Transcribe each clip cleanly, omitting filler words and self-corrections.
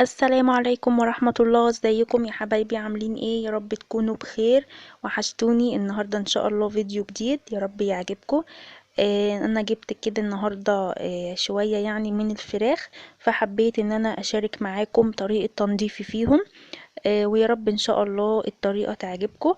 السلام عليكم ورحمة الله. ازيكم يا حبايبي؟ عاملين ايه؟ يا رب تكونوا بخير. وحشتوني. النهاردة ان شاء الله فيديو جديد، يا رب يعجبكم. انا جبت كده النهاردة شوية يعني من الفراخ، فحبيت ان انا اشارك معاكم طريقة تنظيفي فيهم. ويا رب ان شاء الله الطريقة تعجبكم.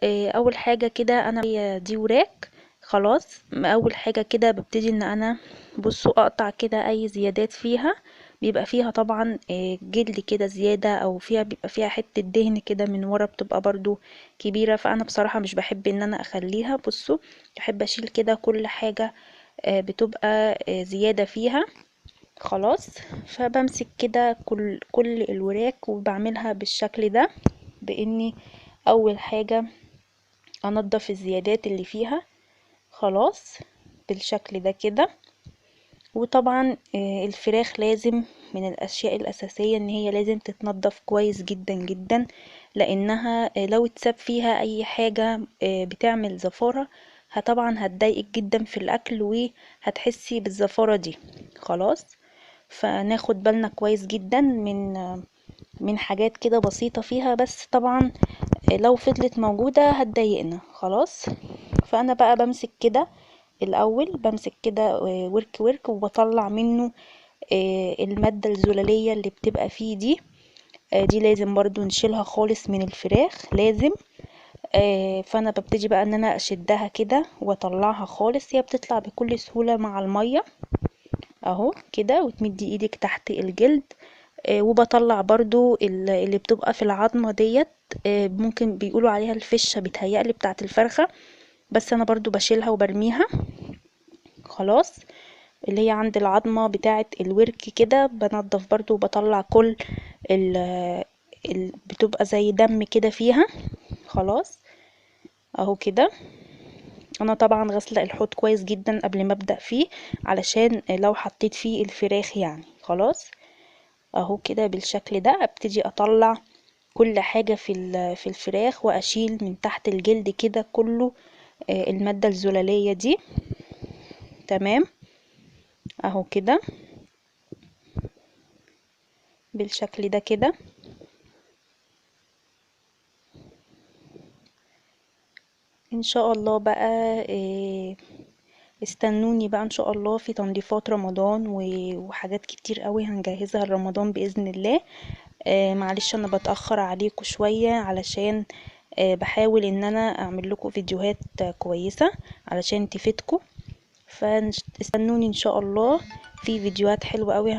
اول حاجة كده انا دي وراك. خلاص، اول حاجة كده ببتدي ان انا بصوا اقطع كده اي زيادات فيها. بيبقى فيها طبعا جلد كده زيادة، او فيها بيبقى فيها حتة دهن كده من ورا، بتبقى برضو كبيرة، فانا بصراحة مش بحب ان انا اخليها. بصوا، بحب اشيل كده كل حاجة بتبقى زيادة فيها. خلاص، فبمسك كده كل الوراك وبعملها بالشكل ده، باني اول حاجة انضف الزيادات اللي فيها. خلاص، بالشكل ده كده. وطبعا الفراخ لازم من الاشياء الاساسية ان هي لازم تتنضف كويس جدا جدا، لانها لو اتساب فيها اي حاجة بتعمل زفارة، طبعا هتضايقك جدا في الاكل وهتحسي بالزفارة دي. خلاص، فناخد بالنا كويس جدا من حاجات كده بسيطة فيها، بس طبعا لو فضلت موجودة هتضايقنا. خلاص، فانا بقى بمسك كده الاول، بمسك كده ورك ورك، وبطلع منه المادة الزلالية اللي بتبقى فيه دي. دي لازم برضو نشيلها خالص من الفراخ، لازم. فانا ببتدي بقى ان انا اشدها كده واطلعها خالص. هي بتطلع بكل سهولة مع المية اهو كده، وتمدي ايدك تحت الجلد. وبطلع برضو اللي بتبقى في العظمة ديت. ممكن بيقولوا عليها الفشة، بتهيألي بتاعت الفرخة، بس انا برضو بشيلها وبرميها. خلاص، اللي هي عند العظمة بتاعة الورك كده بنضف برضو، وبطلع كل ال بتبقى زي دم كده فيها. خلاص، اهو كده. انا طبعا غسلة الحوض كويس جدا قبل ما ابدأ فيه، علشان لو حطيت فيه الفراخ يعني. خلاص، اهو كده بالشكل ده. ابتدي اطلع كل حاجة في الفراخ، واشيل من تحت الجلد كده كله المادة الزلالية دي. تمام، اهو كده بالشكل ده كده. ان شاء الله بقى استنوني بقى ان شاء الله في تنظيفات رمضان وحاجات كتير قوي هنجهزها لرمضان بإذن الله. معلش انا بتأخر عليكم شوية، علشان بحاول ان انا اعمل لكم فيديوهات كويسة علشان تفيدكم. فاستنوني ان شاء الله في فيديوهات حلوة قوي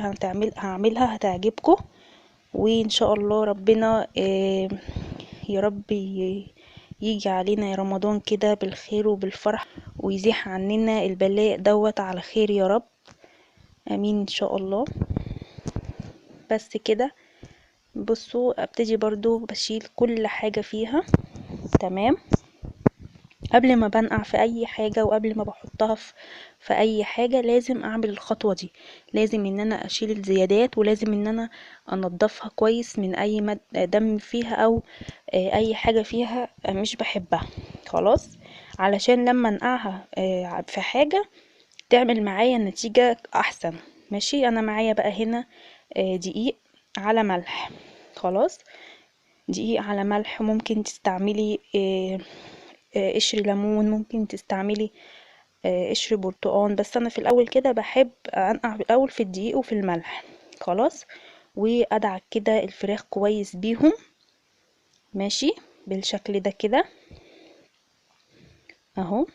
هعملها هتعجبكم. وان شاء الله ربنا يا رب يجي علينا يا رمضان كده بالخير وبالفرح، ويزيح عننا البلاء دوت على خير يا رب. امين ان شاء الله. بس كده. بصوا، ابتدي برضو بشيل كل حاجة فيها. تمام، قبل ما بنقع في اي حاجة وقبل ما بحطها في اي حاجة لازم اعمل الخطوة دي. لازم ان انا اشيل الزيادات، ولازم ان انا انضفها كويس من اي دم فيها، او اي حاجة فيها مش بحبها. خلاص، علشان لما انقعها في حاجة تعمل معايا نتيجة احسن. ماشي، انا معايا بقى هنا دقيق على ملح. خلاص، دقيق على ملح. ممكن تستعملي قشر ليمون، ممكن تستعملي قشر برتقان، بس انا في الاول كده بحب انقع في الاول في الدقيق وفي الملح. خلاص، وادعك كده الفراخ كويس بيهم. ماشي، بالشكل ده كده اهو.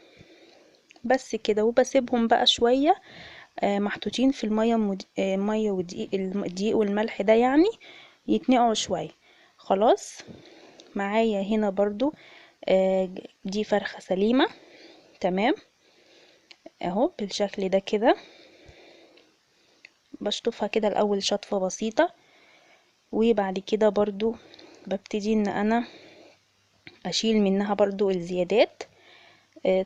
بس كده، وبسيبهم بقى شوية محطوطين في المية مية ودقيق، الدقيق والملح ده يعني يتنقعوا شوية. خلاص، معايا هنا برضو دي فرخة سليمة. تمام، اهو بالشكل ده كده. بشطفها كده الاول شطفة بسيطة، وبعد كده برضو ببتدي ان انا اشيل منها برضو الزيادات.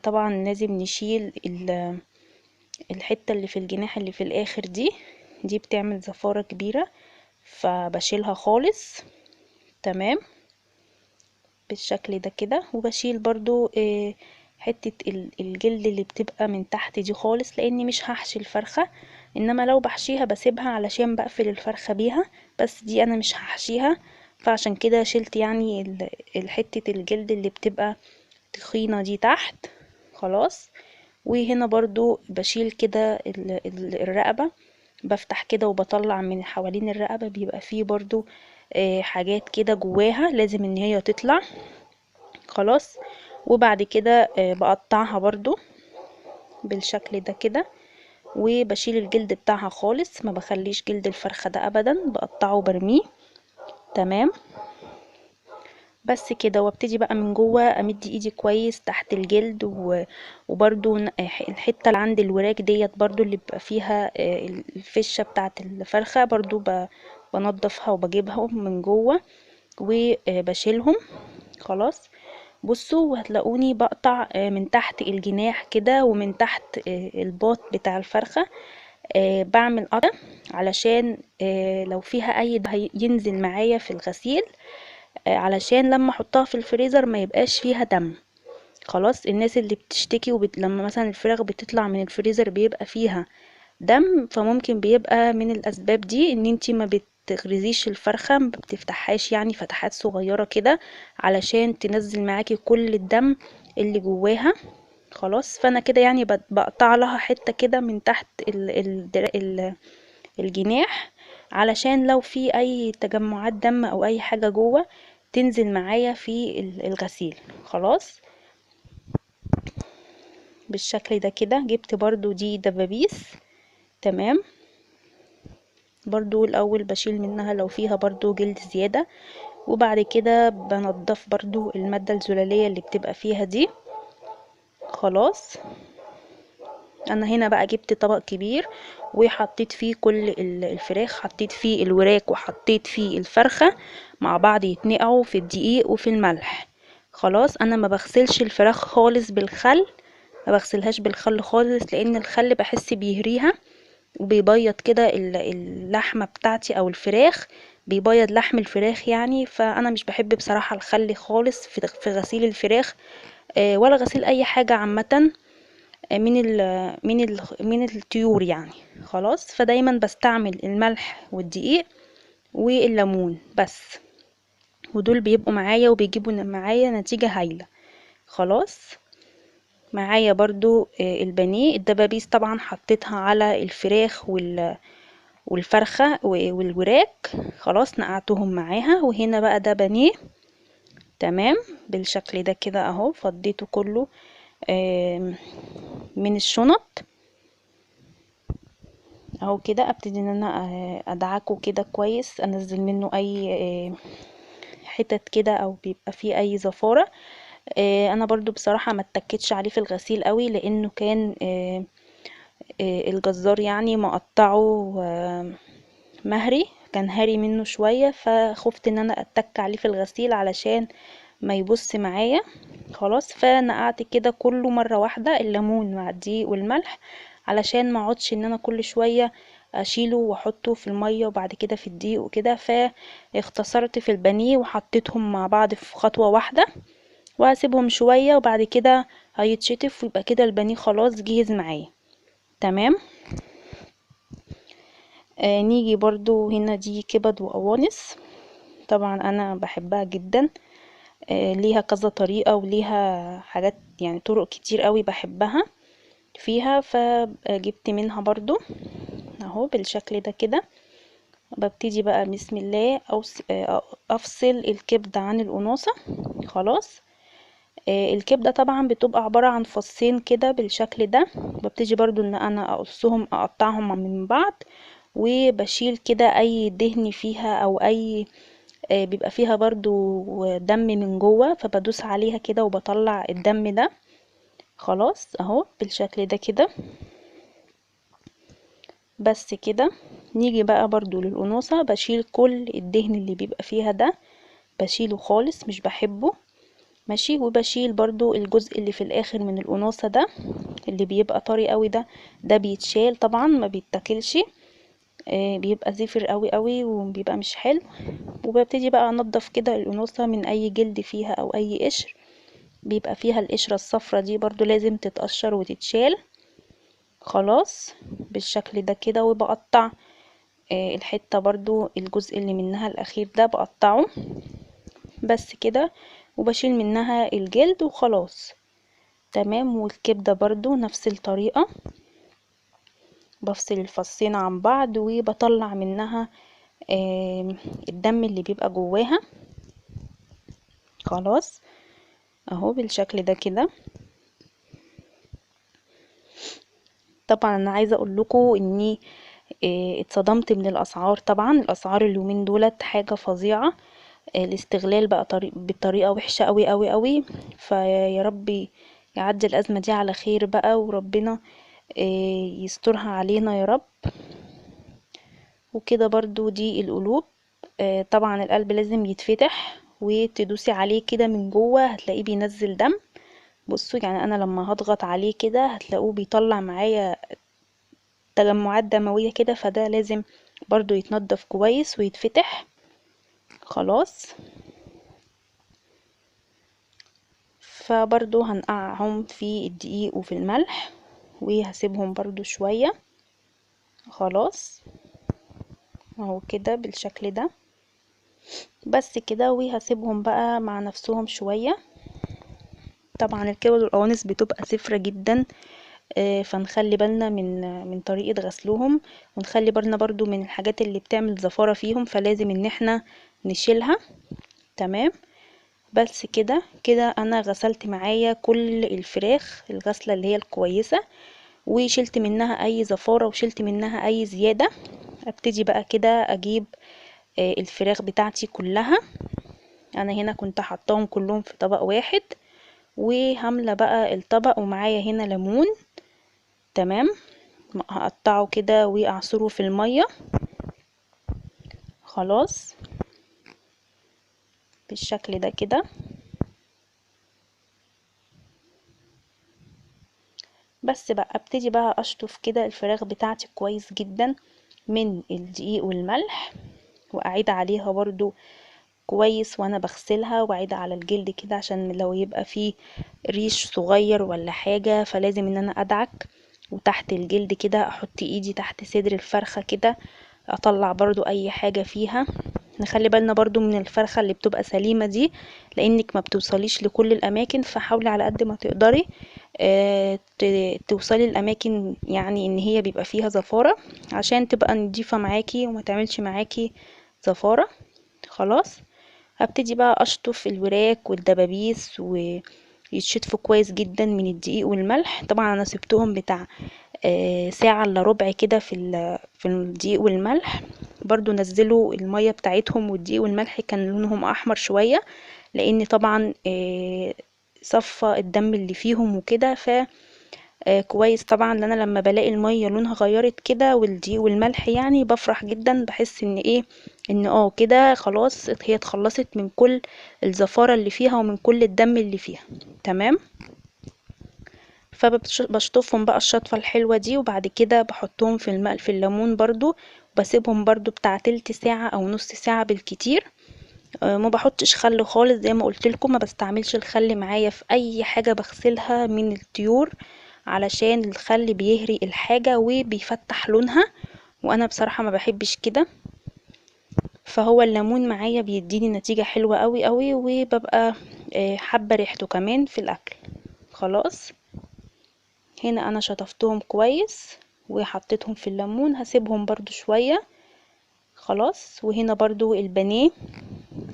طبعا لازم نشيل الحتة اللي في الجناح اللي في الاخر دي بتعمل زفارة كبيرة، فبشيلها خالص. تمام، بالشكل ده كده. وبشيل برضو حتة الجلد اللي بتبقى من تحت دي خالص، لاني مش هحشي الفرخة. انما لو بحشيها بسيبها علشان بقفل الفرخة بيها، بس دي انا مش هحشيها. فعشان كده شلت يعني حتة الجلد اللي بتبقى تخينة دي تحت. خلاص. وهنا برضو بشيل كده الرقبة، بفتح كده وبطلع من حوالين الرقبة، بيبقى فيه برضو حاجات كده جواها لازم ان هي تطلع. خلاص. وبعد كده بقطعها برضو بالشكل ده كده، وبشيل الجلد بتاعها خالص، ما بخليش جلد الفرخة ده ابدا، بقطعه وبرميه. تمام. بس كده. وابتدي بقى من جوه امد ايدي كويس تحت الجلد وبرضو الحته اللي عند الوراك ديت برضو اللي بيبقى فيها الفشه بتاعه الفرخه، برضو بنضفها وبجيبهم من جوه وبشيلهم. خلاص. بصوا، وهتلاقوني بقطع من تحت الجناح كده ومن تحت الباط بتاع الفرخه. بعمل قطع علشان لو فيها اي ينزل معايا في الغسيل، علشان لما احطها في الفريزر ما يبقاش فيها دم. خلاص. الناس اللي بتشتكي لما مثلا الفراخ بتطلع من الفريزر بيبقى فيها دم، فممكن بيبقى من الاسباب دي ان انتي ما بتغرزيش الفرخة، ما بتفتحهاش يعني فتحات صغيرة كده علشان تنزل معاكي كل الدم اللي جواها. خلاص. فانا كده يعني بقطع لها حتة كده من تحت الجناح، علشان لو في اي تجمعات دم او اي حاجة جوه تنزل معايا في الغسيل. خلاص. بالشكل ده كده. جبت برضو دي دبابيس. تمام. برضو الاول بشيل منها لو فيها برضو جلد زيادة، وبعد كده بنضف برضو المادة الزلالية اللي بتبقى فيها دي. خلاص. انا هنا بقى جبت طبق كبير وحطيت فيه كل الفراخ، حطيت فيه الوراك وحطيت فيه الفرخة مع بعض يتنقعوا في الدقيق وفي الملح. خلاص. انا ما بغسلش الفراخ خالص بالخل، ما بغسلهاش بالخل خالص، لان الخل بحس بيهريها وبيبيض كده اللحمة بتاعتي او الفراخ، بيبيض لحم الفراخ يعني. فانا مش بحب بصراحة الخل خالص في غسيل الفراخ ولا غسيل اي حاجة عامة من الطيور يعني. خلاص. فدايما بستعمل الملح والدقيق والليمون بس، ودول بيبقوا معايا وبيجيبوا معايا نتيجة هايلة. خلاص. معايا برضو البانيه. الدبابيس طبعا حطيتها على الفراخ والفرخة والوراك. خلاص. نقعتهم معاها. وهنا بقى ده بانيه. تمام. بالشكل ده كده اهو، فضيته كله من الشنط اهو كده. ابتدي ان انا ادعكه كده كويس، انزل منه اي حتت كده او بيبقى فيه اي زفارة. انا برضو بصراحة ما اتكتش عليه في الغسيل قوي، لانه كان الجزار يعني مقطعه مهري، كان هاري منه شوية، فخفت ان انا اتك عليه في الغسيل علشان ما يبص معايا. خلاص. فنقعت كده كله مرة واحدة، الليمون مع الدقيق والملح، علشان ما اقعدش ان انا كل شوية اشيله واحطه في المية وبعد كده في الدقيق وكده. فاختصرت في البانيه وحطيتهم مع بعض في خطوة واحدة، وهسيبهم شوية وبعد كده هيتشطف، ويبقى كده البانيه خلاص جهز معايا. تمام. نيجي برضو هنا دي كبد وقوانص. طبعا انا بحبها جدا. ليها كذا طريقة وليها حاجات يعني طرق كتير قوي بحبها فيها، فجبت منها برضو اهو بالشكل ده كده. ببتدي بقى بسم الله افصل الكبدة عن القناصة. خلاص. الكبدة طبعا بتبقى عبارة عن فصين كده بالشكل ده. ببتدي برضو ان انا اقطعهم من بعض، وبشيل كده اي دهن فيها او اي بيبقى فيها برضو دم من جوه، فبدوس عليها كده وبطلع الدم ده. خلاص. اهو بالشكل ده كده. بس كده. نيجي بقى برضو للقناصة، بشيل كل الدهن اللي بيبقى فيها ده، بشيله خالص مش بحبه. ماشي. وبشيل برضو الجزء اللي في الاخر من القناصة ده اللي بيبقى طري قوي ده بيتشال طبعا، ما بيتاكلش. بيبقى زفر قوي قوي وبيبقى مش حلو. وببتدي بقى انضف كده القناصة من اي جلد فيها او اي قشر. بيبقى فيها القشرة الصفرة دي برضو لازم تتقشر وتتشال. خلاص بالشكل ده كده. وبقطع الحتة برضو الجزء اللي منها الاخير ده بقطعه بس كده، وبشيل منها الجلد وخلاص. تمام. والكبدة برضو نفس الطريقة، بفصل الفصين عن بعض وبطلع منها الدم اللي بيبقى جواها. خلاص اهو بالشكل ده كده. طبعا انا عايزه اقول لكم اني اتصدمت من الاسعار. طبعا الاسعار اليومين دولت حاجه فظيعه. الاستغلال بقى بطريقه وحشه قوي قوي قوي. فيا ربي يعدي الازمه دي على خير بقى، وربنا يسترها علينا يا رب. وكده برضو دي القلوب. طبعا القلب لازم يتفتح وتدوسي عليه كده من جوه هتلاقيه بينزل دم. بصوا يعني انا لما هضغط عليه كده هتلاقوه بيطلع معايا تجمعات دموية كده، فده لازم برضو يتنضف كويس ويتفتح. خلاص. فبرضو هنقعهم في الدقيق وفي الملح وهسيبهم برضو شوية. خلاص اهو كده بالشكل ده بس كده. وهسيبهم بقى مع نفسهم شوية. طبعا الكبد والقوانص بتبقى صفرة جدا، فنخلي بالنا من طريقة غسلهم، ونخلي بالنا برضو من الحاجات اللي بتعمل زفارة فيهم، فلازم ان احنا نشيلها. تمام. بس كده كده انا غسلت معايا كل الفراخ الغسلة اللي هي الكويسة، وشلت منها اي زفارة وشلت منها اي زيادة. ابتدي بقى كده اجيب الفراخ بتاعتي كلها. انا هنا كنت حطاهم كلهم في طبق واحد، وهملى بقى الطبق ومعايا هنا ليمون. تمام. هقطعه كده واعصره في المية. خلاص بالشكل ده كده. بس بقى ابتدي بقى اشطف كده الفراخ بتاعتي كويس جدا من الدقيق والملح، واعيد عليها برضو كويس وانا بغسلها، واعيد على الجلد كده عشان لو يبقى فيه ريش صغير ولا حاجة فلازم ان انا ادعك. وتحت الجلد كده احط ايدي تحت صدر الفرخة كده اطلع برضو اي حاجة فيها. نخلي بالنا برضو من الفرخة اللي بتبقى سليمة دي، لانك ما بتوصليش لكل الاماكن، فحاولي على قد ما تقدري توصلي الاماكن يعني ان هي بيبقى فيها زفارة عشان تبقى نضيفة معاكي وما تعملش معاكي زفارة. خلاص. هبتدي بقى اشطف الوراك والدبابيس ويتشطفوا كويس جدا من الدقيق والملح. طبعا انا سبتهم بتاع ساعة الا ربع كده في الدقيق والملح. برضو نزلوا المية بتاعتهم، والدقيق والملح كان لونهم احمر شوية لان طبعا صفى الدم اللي فيهم وكده. ف كويس طبعا ان انا لما بلاقي المية لونها غيرت كده والدقيق والملح يعني بفرح جدا، بحس ان ايه ان كده خلاص هي اتخلصت من كل الزفارة اللي فيها ومن كل الدم اللي فيها. تمام. فبشطفهم بقى الشطفة الحلوة دي، وبعد كده بحطهم في الماء في الليمون برضو، وبسيبهم برضو بتاع تلت ساعة او نص ساعة بالكتير. ما بحطش خل خالص زي ما قلت لكم، ما بستعملش الخل معايا في اي حاجة بغسلها من الطيور، علشان الخل بيهري الحاجة وبيفتح لونها، وانا بصراحة ما بحبش كده. فهو الليمون معايا بيديني نتيجة حلوة قوي قوي، وببقى حابة ريحته كمان في الاكل. خلاص. هنا انا شطفتهم كويس وحطيتهم في الليمون، هسيبهم برضو شوية. خلاص. وهنا برضو البانيه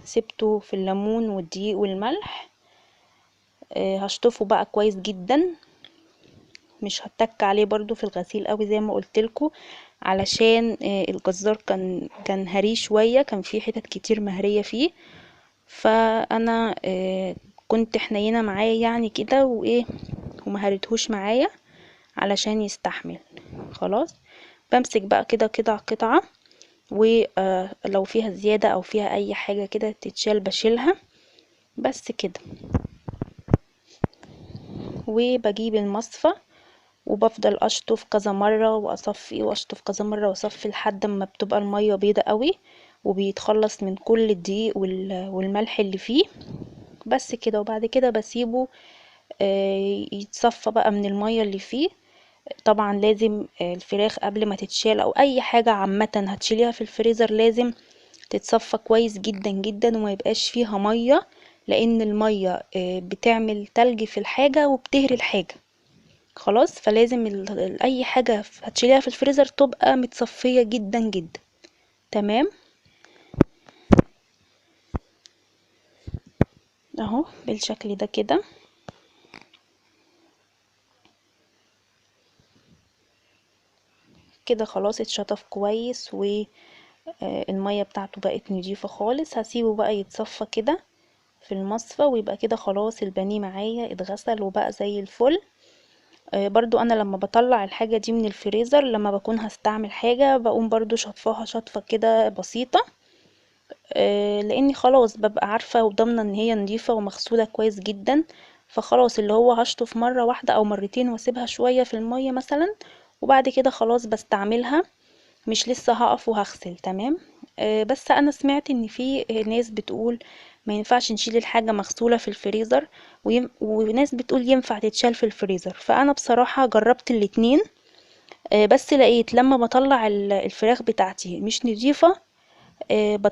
سبته في الليمون والدقيق والملح. هشطفه بقى كويس جدا، مش هتك عليه برضو في الغسيل قوي زي ما قلتلكوا، علشان الجزار كان هري شوية، كان فيه حتت كتير مهرية فيه. فانا كنت حنينة معاه يعني كده وايه، وما هريتهوش معايا علشان يستحمل. خلاص. بمسك بقى كده قطعة قطعة، ولو فيها زيادة او فيها اي حاجة كده تتشال بشيلها. بس كده. وبجيب المصفى وبفضل اشطف كذا مرة واصفي واشطف كذا مرة واصفي لحد ما بتبقى المية بيضة قوي وبيتخلص من كل الدقيق والملح اللي فيه. بس كده. وبعد كده بسيبه يتصفى بقى من المية اللي فيه. طبعا لازم الفراخ قبل ما تتشال او اي حاجة عامة هتشيليها في الفريزر لازم تتصفى كويس جدا جدا وما يبقاش فيها مية، لان المية بتعمل تلج في الحاجة وبتهري الحاجة. خلاص، فلازم اي حاجة هتشيليها في الفريزر تبقى متصفية جدا جدا. تمام. اهو بالشكل ده كده. كده خلاص اتشطف كويس والمية بتاعته بقت نضيفة خالص. هسيبه بقى يتصفى كده في المصفى، ويبقى كده خلاص البانيه معايا اتغسل وبقى زي الفل. برضو انا لما بطلع الحاجة دي من الفريزر لما بكون هستعمل حاجة بقوم برضو شطفاها شطفة كده بسيطة، لاني خلاص ببقى عارفة وضامنة ان هي نضيفة ومغسولة كويس جدا. فخلاص اللي هو هشطف مرة واحدة او مرتين واسيبها شوية في المية مثلا، وبعد كده خلاص بستعملها، مش لسه هقف وهغسل. تمام. بس انا سمعت ان في ناس بتقول ما ينفعش نشيل الحاجة مغسولة في الفريزر، وناس بتقول ينفع تتشال في الفريزر. فانا بصراحة جربت الاتنين، بس لقيت لما بطلع الفراخ بتاعتي مش نضيفة،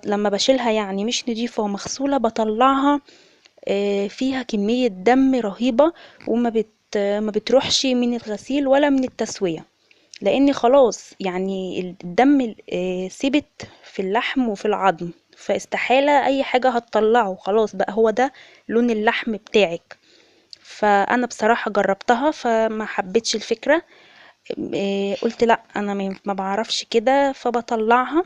لما بشيلها يعني مش نضيفة ومغسولة بطلعها فيها كمية دم رهيبة، ما بتروحش من الغسيل ولا من التسوية، لان خلاص يعني الدم ثبت في اللحم وفي العظم، فاستحالة اي حاجة هتطلعه. خلاص بقى هو ده لون اللحم بتاعك. فانا بصراحة جربتها فما حبيتش الفكرة. قلت لا انا ما بعرفش كده فبطلعها.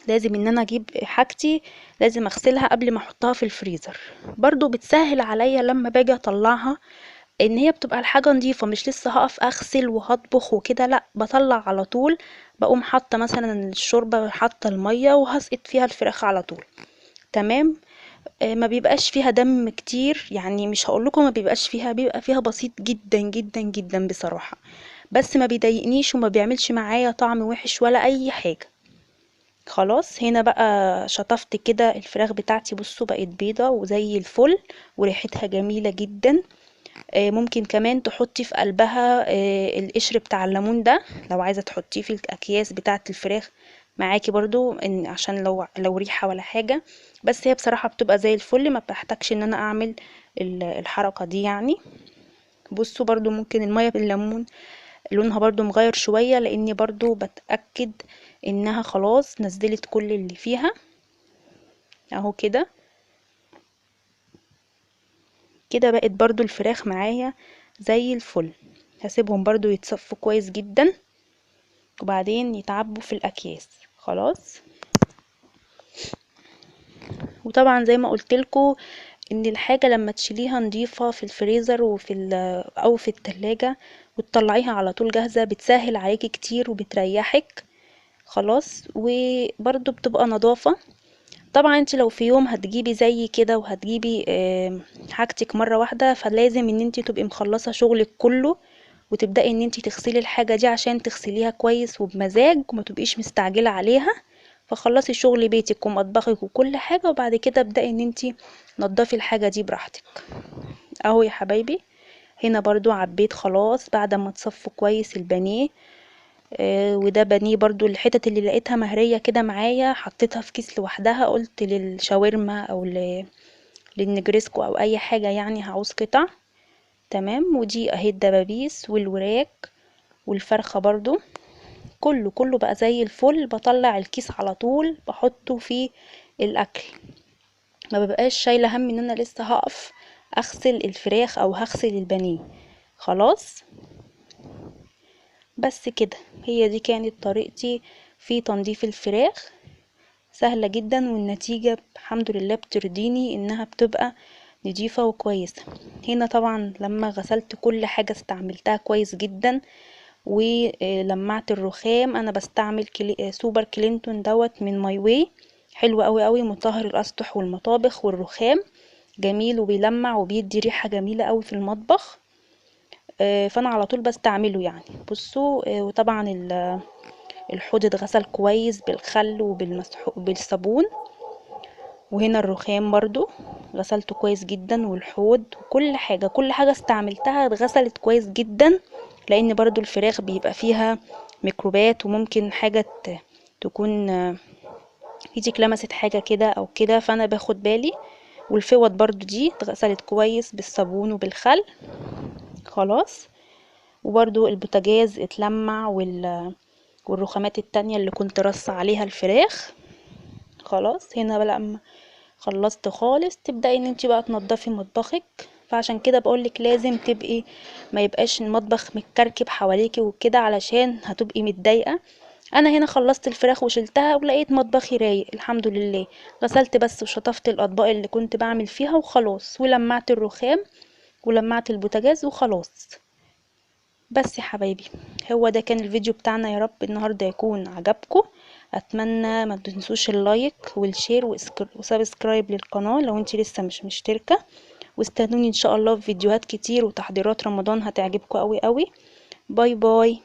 لازم ان انا اجيب حاجتي لازم اغسلها قبل ما احطها في الفريزر. برضو بتسهل عليا لما باجي اطلعها ان هي بتبقى الحاجة نظيفة، مش لسه هقف اغسل وهطبخ وكده، لا بطلع على طول. بقوم حاطة مثلا الشوربة، حاطة المية وهسقط فيها الفراخ على طول. تمام. ما بيبقاش فيها دم كتير، يعني مش هقولكم ما بيبقاش فيها، بيبقى فيها بسيط جدا جدا جدا بصراحة، بس ما بيضايقنيش وما بيعملش معايا طعم وحش ولا اي حاجة. خلاص هنا بقى شطفت كده الفراخ بتاعتي، بصوا بقت بيضة وزي الفل وريحتها جميلة جدا. ممكن كمان تحطي في قلبها القشر بتاع الليمون ده لو عايزة تحطيه في الاكياس بتاعة الفراخ معاكي برضو، إن عشان لو ريحة ولا حاجة. بس هي بصراحة بتبقى زي الفل، ما بحتاجش ان انا اعمل الحركة دي يعني. بصوا برضو ممكن المية بالليمون لونها برضو مغير شوية، لاني برضو بتأكد انها خلاص نزلت كل اللي فيها. اهو كده. كده بقت برضو الفراخ معايا زي الفل. هسيبهم برضو يتصفوا كويس جدا وبعدين يتعبوا في الاكياس. خلاص. وطبعا زي ما قلتلكوا ان الحاجة لما تشيليها نضيفة في الفريزر او في التلاجة وتطلعيها على طول جاهزة بتسهل عليكي كتير وبتريحك. خلاص. وبرضو بتبقى نظافة. طبعا انت لو في يوم هتجيبي زي كده وهتجيبي حاجتك مرة واحدة، فلازم ان انت تبقي مخلصة شغلك كله وتبدأي ان انت تغسلي الحاجة دي عشان تغسليها كويس وبمزاج وما تبقيش مستعجلة عليها. فخلصي شغل بيتك ومطبخك وكل حاجة وبعد كده ابدأي ان انت نضفي الحاجة دي براحتك. اهو يا حبايبي هنا برضو عبيت خلاص بعد ما تصفوا كويس البانيه. وده بانيه برضو الحتت اللي لقيتها مهرية كده معايا حطيتها في كيس لوحدها، قلت للشاورما او للنجريسكو او اي حاجة يعني هعوز قطع. تمام. ودي اهي الدبابيس والوراك والفرخة برضو كله كله بقى زي الفل. بطلع الكيس على طول بحطه في الاكل، ما ببقاش شايلة هم ان انا لسه هقف اغسل الفراخ او هغسل البانيه. خلاص. بس كده هي دي كانت طريقتي في تنظيف الفراخ. سهلة جدا والنتيجة الحمد لله بترضيني انها بتبقى نضيفة وكويسة. هنا طبعا لما غسلت كل حاجة استعملتها كويس جدا ولمعت الرخام. انا بستعمل سوبر كلينتون دوت من ماي واي، حلو قوي قوي، مطهر الاسطح والمطابخ والرخام، جميل وبيلمع وبيدي ريحة جميلة قوي في المطبخ. فانا على طول بستعمله يعني. بصوا وطبعا الحوض اتغسل كويس بالخل وبالصابون. وهنا الرخام برضو غسلته كويس جدا، والحوض وكل حاجة، كل حاجة استعملتها اتغسلت كويس جدا، لان برضو الفراخ بيبقى فيها ميكروبات، وممكن حاجة تكون ايدك لمست حاجة كده او كده، فانا باخد بالي. والفوط برضو دي اتغسلت كويس بالصابون وبالخل. خلاص. وبرضو البوتاجاز اتلمع، والرخامات التانية اللي كنت رص عليها الفراخ. خلاص. هنا بقى لما خلصت خالص تبدأي ان انتي بقى تنضفي مطبخك. فعشان كده بقولك لازم تبقي ما يبقاش المطبخ متكركب حواليكي وكده، علشان هتبقي متضايقة. انا هنا خلصت الفراخ وشلتها، ولقيت مطبخي رايق الحمد لله. غسلت بس وشطفت الاطباق اللي كنت بعمل فيها وخلاص، ولمعت الرخام ولمعت البوتاجاز وخلاص. بس يا حبايبي، هو ده كان الفيديو بتاعنا. يا رب النهارده يكون عجبكم. اتمنى ما تنسوش اللايك والشير وسبسكرايب للقناه لو انتي لسه مش مشتركه. واستنوني ان شاء الله في فيديوهات كتير وتحضيرات رمضان هتعجبكم قوي قوي. باي باي.